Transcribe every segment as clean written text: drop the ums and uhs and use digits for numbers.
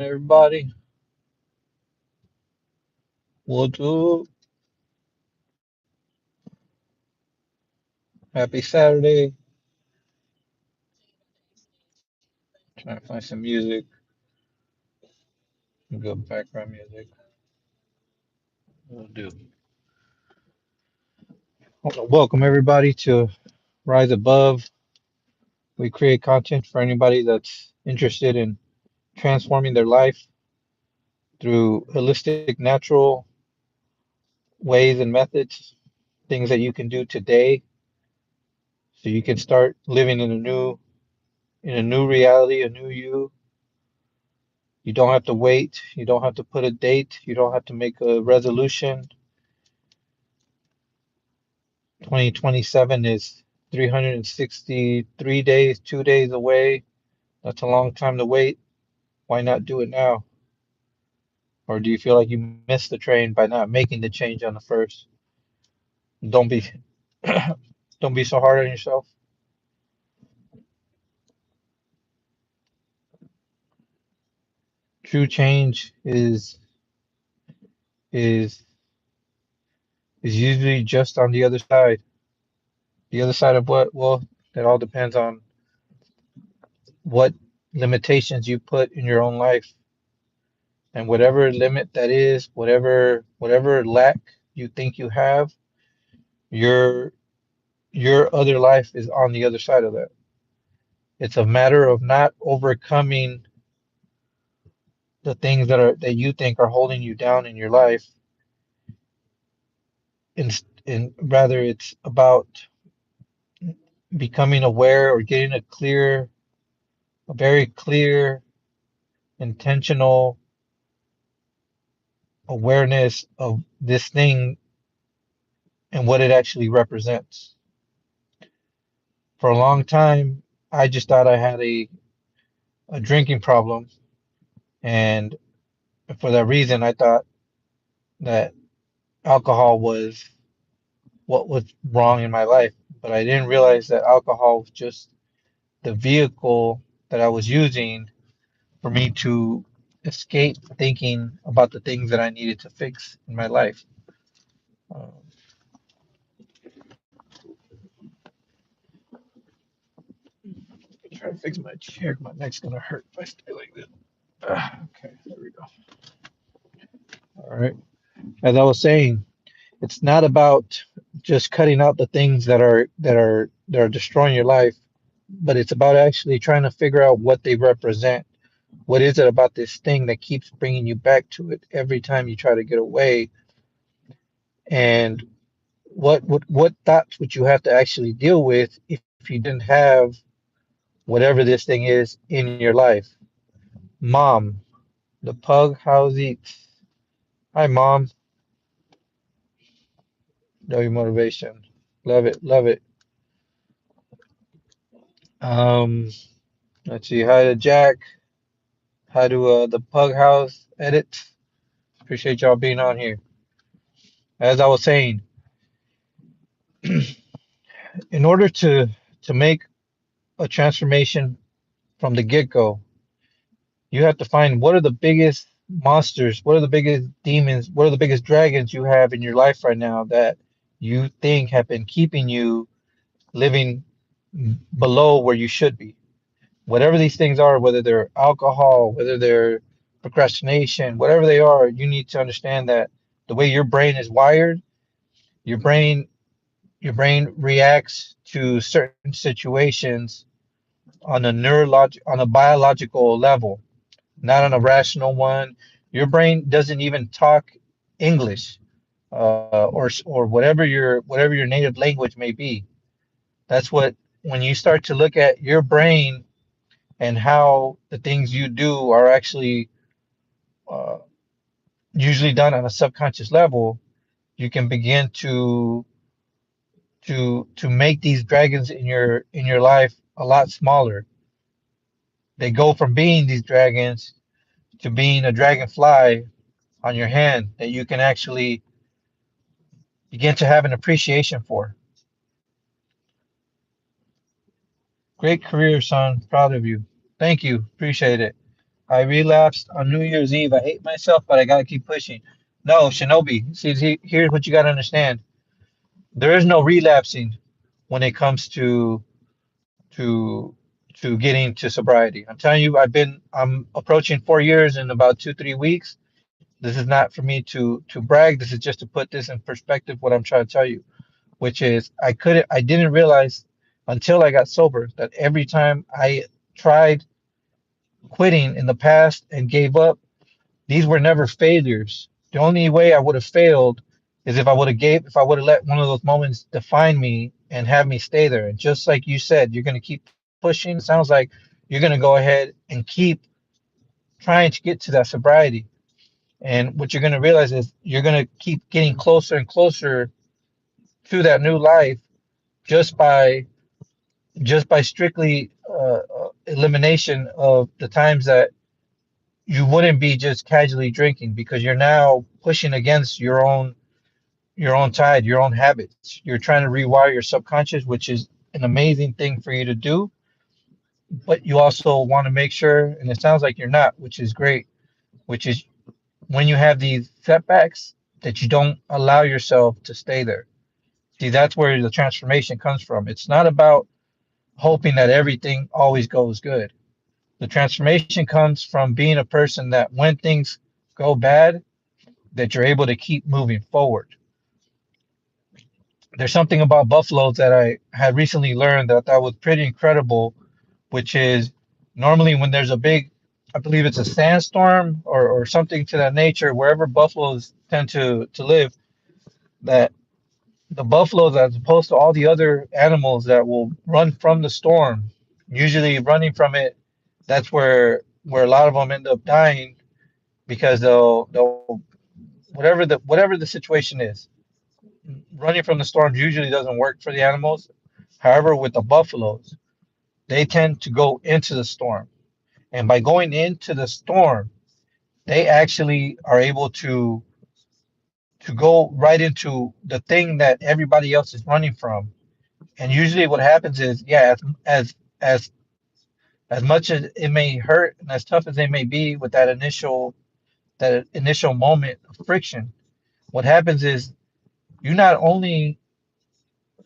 Everybody, what's up? Happy Saturday. Trying to find some music, some good background music. We'll do. Welcome everybody to Rise Above. We create content for anybody that's interested in transforming their life through holistic, natural ways and methods, things that you can do today so you can start living in a new reality, a new you. You don't have to wait. You don't have to put a date. You don't have to make a resolution. 2027 is 363 days, 2 days away. That's a long time to wait. Why not do it now? Or do you feel like you missed the train by not making the change on the first? Don't be don't be so hard on yourself. True change is is usually just on the other side. The other side of what? Well, it all depends on what limitations you put in your own life. And whatever limit that is, whatever lack you think you have, your your other life is on the other side of that. It's a matter of not overcoming the things that you think are holding you down in your life, and rather it's about becoming aware or getting a very clear, intentional awareness of this thing and what it actually represents. For a long time, I just thought I had a drinking problem, and for that reason, I thought that alcohol was what was wrong in my life. But I didn't realize that alcohol was just the vehicle that I was using for me to escape thinking about the things that I needed to fix in my life. Um, try to fix my chair. My neck's gonna hurt if I stay like this. Okay, there we go. All right. As I was saying, it's not about just cutting out the things that are destroying your life, but it's about actually trying to figure out what they represent. What is it about this thing that keeps bringing you back to it every time you try to get away? And what thoughts would you have to actually deal with if you didn't have whatever this thing is in your life? Mom, the pug house eats. Hi, Mom. Know your motivation. Love it, love it. Um, let's see. Hi to Jack. Hi to the pug house edit. Appreciate y'all being on here. As I was saying, in order to make a transformation from the get-go, you have to find what are the biggest monsters, what are the biggest demons, what are the biggest dragons you have in your life right now that you think have been keeping you living below where you should be. Whatever these things are, whether they're alcohol, whether they're procrastination, whatever they are, you need to understand that the way your brain is wired, your brain your brain reacts to certain situations on a biological level, not on a rational one. Your brain doesn't even talk English, or whatever your native language may be. That's what when you start to look at your brain and how the things you do are actually uh, usually done on a subconscious level, you can begin to make these dragons in your life a lot smaller. They go from being these dragons to being a dragonfly on your hand that you can actually begin to have an appreciation for. Great career, son. Proud of you. Thank you. Appreciate it. I relapsed on New Year's Eve. I hate myself, but I gotta keep pushing. No, Shinobi. See, here's what you gotta understand. There is no relapsing when it comes to getting to sobriety. I'm telling you, I'm approaching 4 years in about 2, 3 weeks. This is not for me to brag. This is just to put this in perspective. What I'm trying to tell you, which is I didn't realize until I got sober that every time I tried quitting in the past and gave up, these were never failures. The only way I would have failed is if I would have let one of those moments define me and have me stay there. And just like you said, you're going to keep pushing. It sounds like you're going to go ahead and keep trying to get to that sobriety. And what you're going to realize is you're going to keep getting closer and closer to that new life just by strictly elimination of the times that you wouldn't be just casually drinking because you're now pushing against your own tide, your own habits. You're trying to rewire your subconscious, which is an amazing thing for you to do, but you also want to make sure, and it sounds like you're not, which is great, which is when you have these setbacks that you don't allow yourself to stay there. See, that's where the transformation comes from. It's not about hoping that everything always goes good. The transformation comes from being a person that when things go bad, that you're able to keep moving forward. There's something about buffalo that I had recently learned that was pretty incredible, which is normally when there's a big, I believe it's a sandstorm or something to that nature, wherever buffaloes tend to live, that the buffaloes, as opposed to all the other animals that will run from the storm, usually running from it, that's where a lot of them end up dying because they'll whatever the situation is, running from the storms usually doesn't work for the animals. However, with the buffaloes, they tend to go into the storm. And by going into the storm, they actually are able to go right into the thing that everybody else is running from. And usually what happens is, yeah, as as much as it may hurt and as tough as they may be with that initial moment of friction, what happens is you not only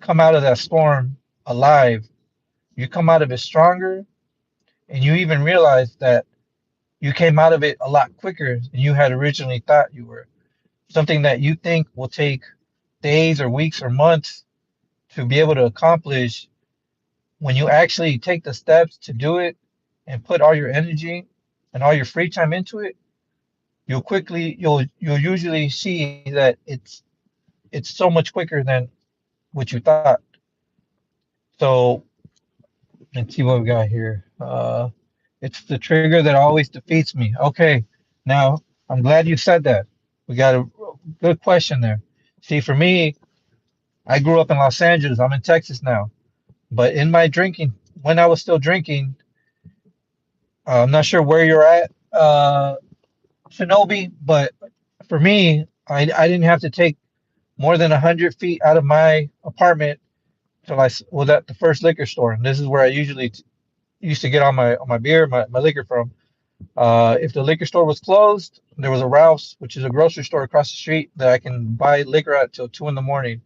come out of that storm alive, you come out of it stronger, and you even realize that you came out of it a lot quicker than you had originally thought you were. Something that you think will take days or weeks or months to be able to accomplish, when you actually take the steps to do it and put all your energy and all your free time into it, you'll usually see that it's so much quicker than what you thought. So let's see what we got here. It's the trigger that always defeats me. Okay, now I'm glad you said that. We got a good question there. See, for me, I grew up in Los Angeles. I'm in Texas now. But in my drinking, when I was still drinking, I'm not sure where you're at, Shinobi, but for me, I didn't have to take more than 100 feet out of my apartment till was at the first liquor store. And this is where I usually used to get on my beer, my liquor from. If the liquor store was closed, there was a Ralph's, which is a grocery store across the street that I can buy liquor at till 2 in the morning.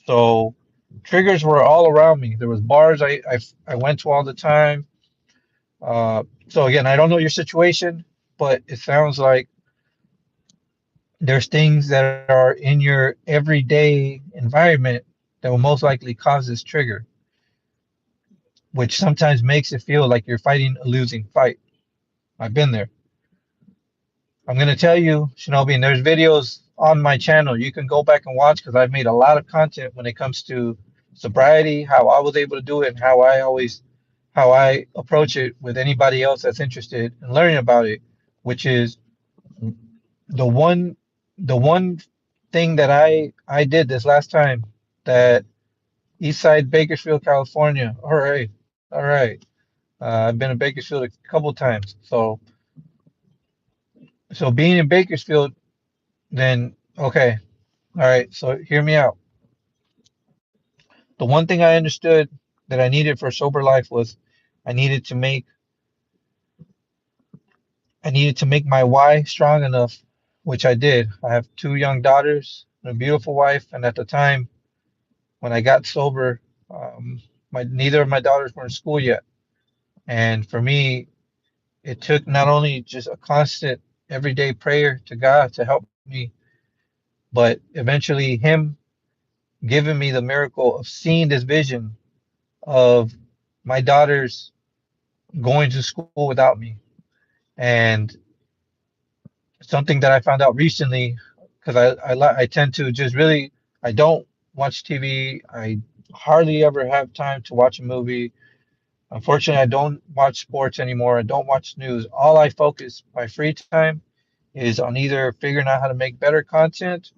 So triggers were all around me. There was bars I went to all the time. So again, I don't know your situation, but it sounds like there's things that are in your everyday environment that will most likely cause this trigger, which sometimes makes it feel like you're fighting a losing fight. I've been there. I'm going to tell you, Shinobi, and there's videos on my channel you can go back and watch because I've made a lot of content when it comes to sobriety, how I was able to do it, and how I approach it with anybody else that's interested in learning about it, which is the one the one thing that I did this last time, that Eastside Bakersfield, California. All right, all right. I've been in Bakersfield a couple times, so being in Bakersfield, then okay, all right. So hear me out. The one thing I understood that I needed for a sober life was I needed to make I needed to make my why strong enough, which I did. I have two young daughters, and a beautiful wife, and at the time when I got sober, um, my neither of my daughters were in school yet. And for me, it took not only just a constant everyday prayer to God to help me, but eventually Him giving me the miracle of seeing this vision of my daughters going to school without me. And something that I found out recently, because I tend to just really I don't watch TV. I hardly ever have time to watch a movie. Unfortunately, I don't watch sports anymore. I don't watch news. All I focus my free time is on either figuring out how to make better content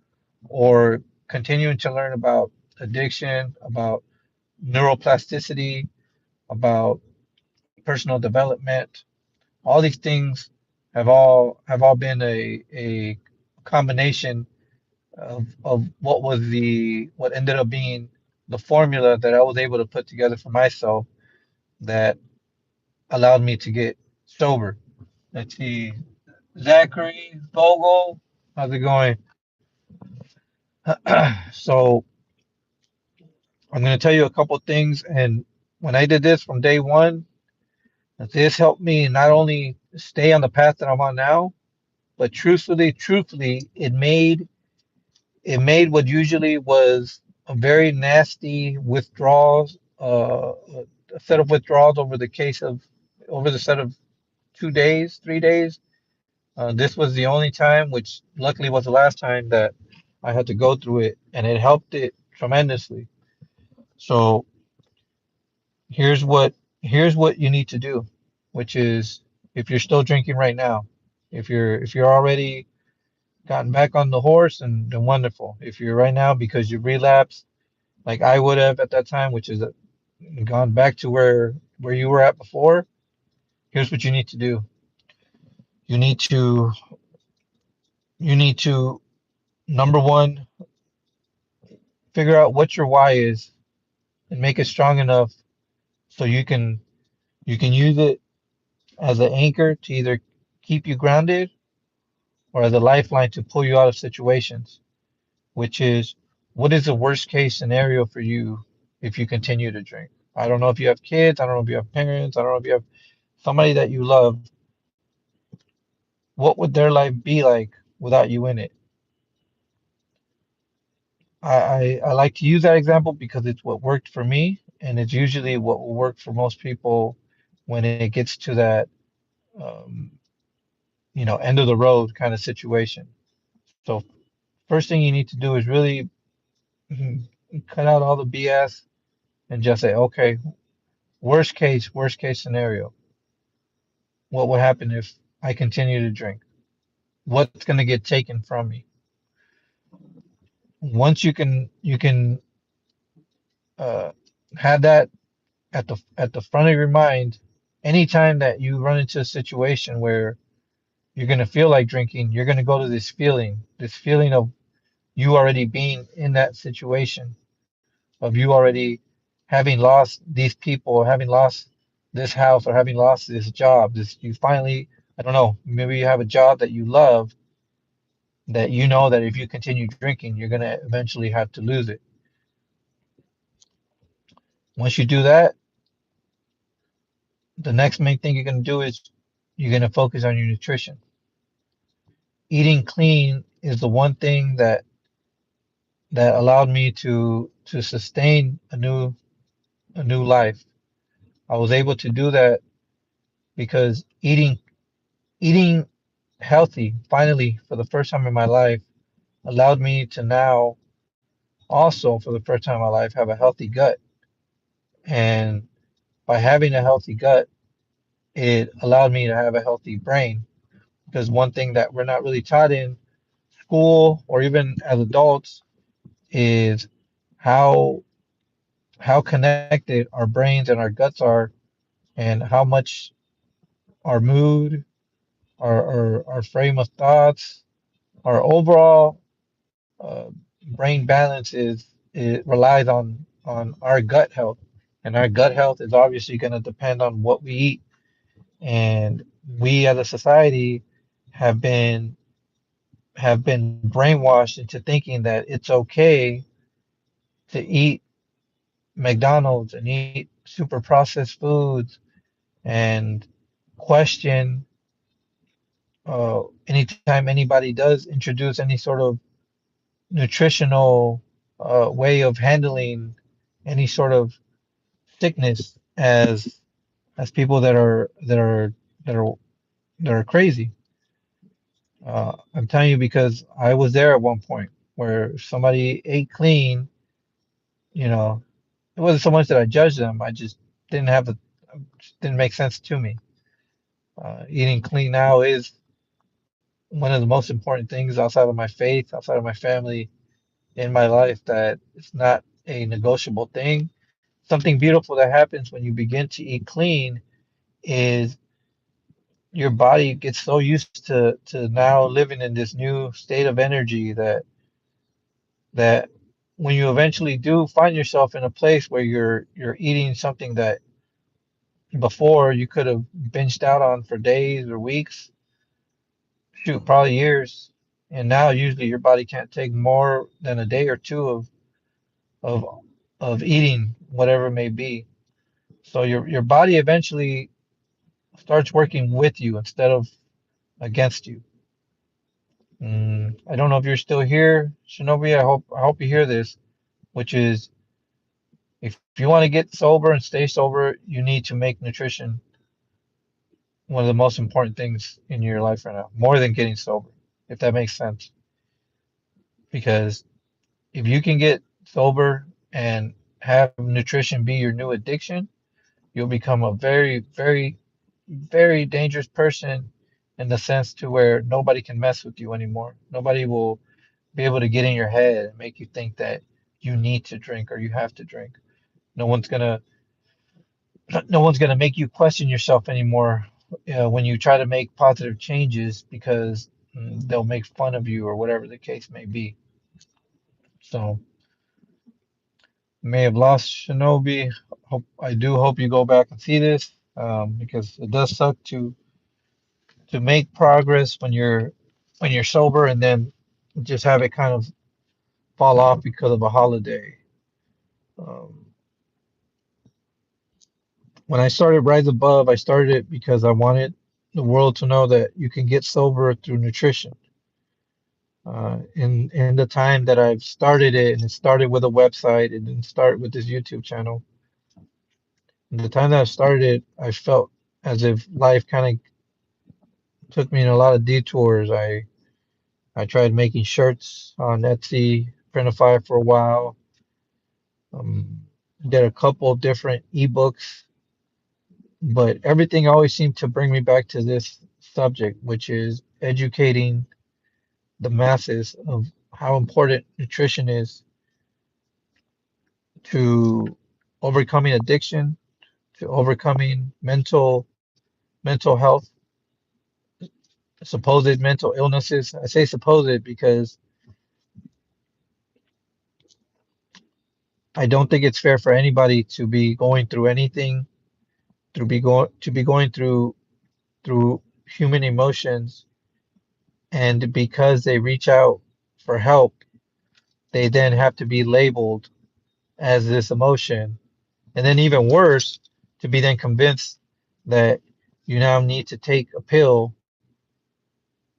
or continuing to learn about addiction, about neuroplasticity, about personal development. All these things have all been a combination of what ended up being the formula that I was able to put together for myself that allowed me to get sober. Let's see, Zachary Vogel, how's it going? So I'm going to tell you a couple things, and when I did this from day one, this helped me not only stay on the path that I'm on now, but truthfully, it made what usually was a very nasty withdrawals, a set of withdrawals over the set of 2 days, 3 days. This was the only time, which luckily was the last time that I had to go through it, and it helped it tremendously. So here's what here's what you need to do, which is if you're still drinking right now, if you're already gotten back on the horse, and then wonderful. If you're right now because you relapsed, like I would have at that time, which is gone back to where you were at before, here's what you need to do. You need to you need to number one, figure out what your why is and make it strong enough so you can use it as an anchor to either keep you grounded or as a lifeline to pull you out of situations, which is what is the worst case scenario for you if you continue to drink? I don't know if you have kids, I don't know if you have parents, I don't know if you have somebody that you love. What would their life be like without you in it? I like to use that example because it's what worked for me, and it's usually what will work for most people when it gets to that um, end of the road kind of situation. So first thing you need to do is really cut out all the BS and just say, okay, worst case scenario. What would happen if I continue to drink? What's going to get taken from me? Once you can uh, have that at the front of your mind, anytime that you run into a situation where you're going to feel like drinking, you're going to go to this feeling of you already being in that situation, of you already having lost these people, or having lost this house, or having lost this job. This you finally, I don't know, maybe you have a job that you love, that you know that if you continue drinking, you're gonna eventually have to lose it. Once you do that, the next main thing you're gonna do is you're gonna focus on your nutrition. Eating clean is the one thing that allowed me to sustain a new life. I was able to do that because eating healthy, finally, for the first time in my life, allowed me to now also, for the first time in my life, have a healthy gut. And by having a healthy gut, it allowed me to have a healthy brain. Because one thing that we're not really taught in school or even as adults is how how connected our brains and our guts are, and how much our mood, our frame of thoughts, our overall brain balance it relies on our gut health, and our gut health is obviously going to depend on what we eat. And we as a society have been brainwashed into thinking that it's okay to eat McDonald's and eat super processed foods and question anytime anybody does introduce any sort of nutritional way of handling any sort of sickness as people that are that are crazy. I'm telling you because I was there at one point where if somebody ate clean, you know, it wasn't so much that I judged them. I just didn't have the didn't make sense to me. Eating clean now is one of the most important things outside of my faith, outside of my family, in my life that it's not a negotiable thing. Something beautiful that happens when you begin to eat clean is your body gets so used to now living in this new state of energy that when you eventually do find yourself in a place where you're eating something that before you could have binged out on for days or weeks, shoot, probably years, and now usually your body can't take more than a day or two of of eating whatever it may be. So your body eventually starts working with you instead of against you. I don't know if you're still here, Shinobi. I hope you hear this, which is if you want to get sober and stay sober, you need to make nutrition one of the most important things in your life right now, more than getting sober, if that makes sense. Because if you can get sober and have nutrition be your new addiction, you'll become a very, very, very dangerous person in the sense to where nobody can mess with you anymore. Nobody will be able to get in your head and make you think that you need to drink or you have to drink. No one's gonna no one's gonna make you question yourself anymore when you try to make positive changes because they'll make fun of you or whatever the case may be. So may have lost Shinobi. I do hope you go back and see this because it does suck to make progress when you're sober and then just have it kind of fall off because of a holiday. Um, when I started Rise Above, I started it because I wanted the world to know that you can get sober through nutrition. In the time that I've started it, and it started with a website, it didn't start with this YouTube channel. In the time that I started it, I felt as if life kind of took me in a lot of detours. I tried making shirts on Etsy, Printify for a while. Um, did a couple different ebooks, but everything always seemed to bring me back to this subject, which is educating the masses of how important nutrition is to overcoming addiction, to overcoming mental health, supposed mental illnesses. I say supposed because I don't think it's fair for anybody to be going through anything, to be going through human emotions, and because they reach out for help, they then have to be labeled as this emotion, and then even worse, to be then convinced that you now need to take a pill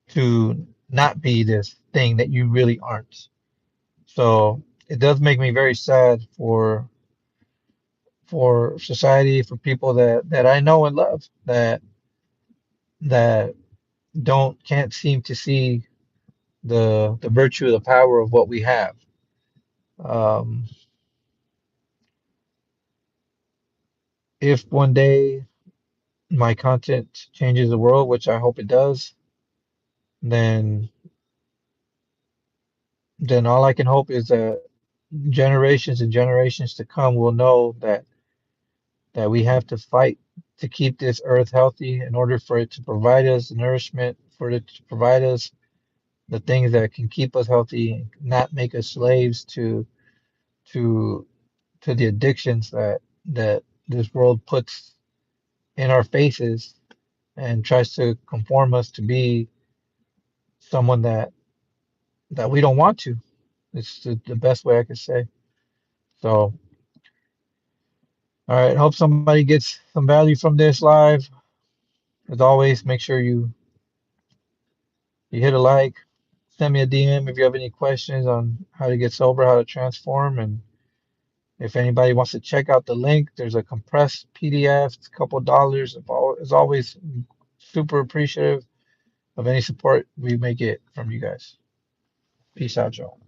to not be this thing that you really aren't. So it does make me very sad for society, for people that I know and love that don't can't seem to see the virtue, the power of what we have. Um, if one day my content changes the world, which I hope it does, then all I can hope is that generations and generations to come will know that we have to fight to keep this earth healthy in order for it to provide us nourishment, for it to provide us the things that can keep us healthy and not make us slaves to the addictions that this world puts in our faces and tries to conform us to be someone that we don't want to. It's the best way I could say. So, all right, hope somebody gets some value from this live. As always, make sure you hit a like, send me a DM if you have any questions on how to get sober, how to transform, and if anybody wants to check out the link, there's a compressed PDF. It's a couple dollars. As always, super appreciative of any support we may get from you guys. Peace out, y'all.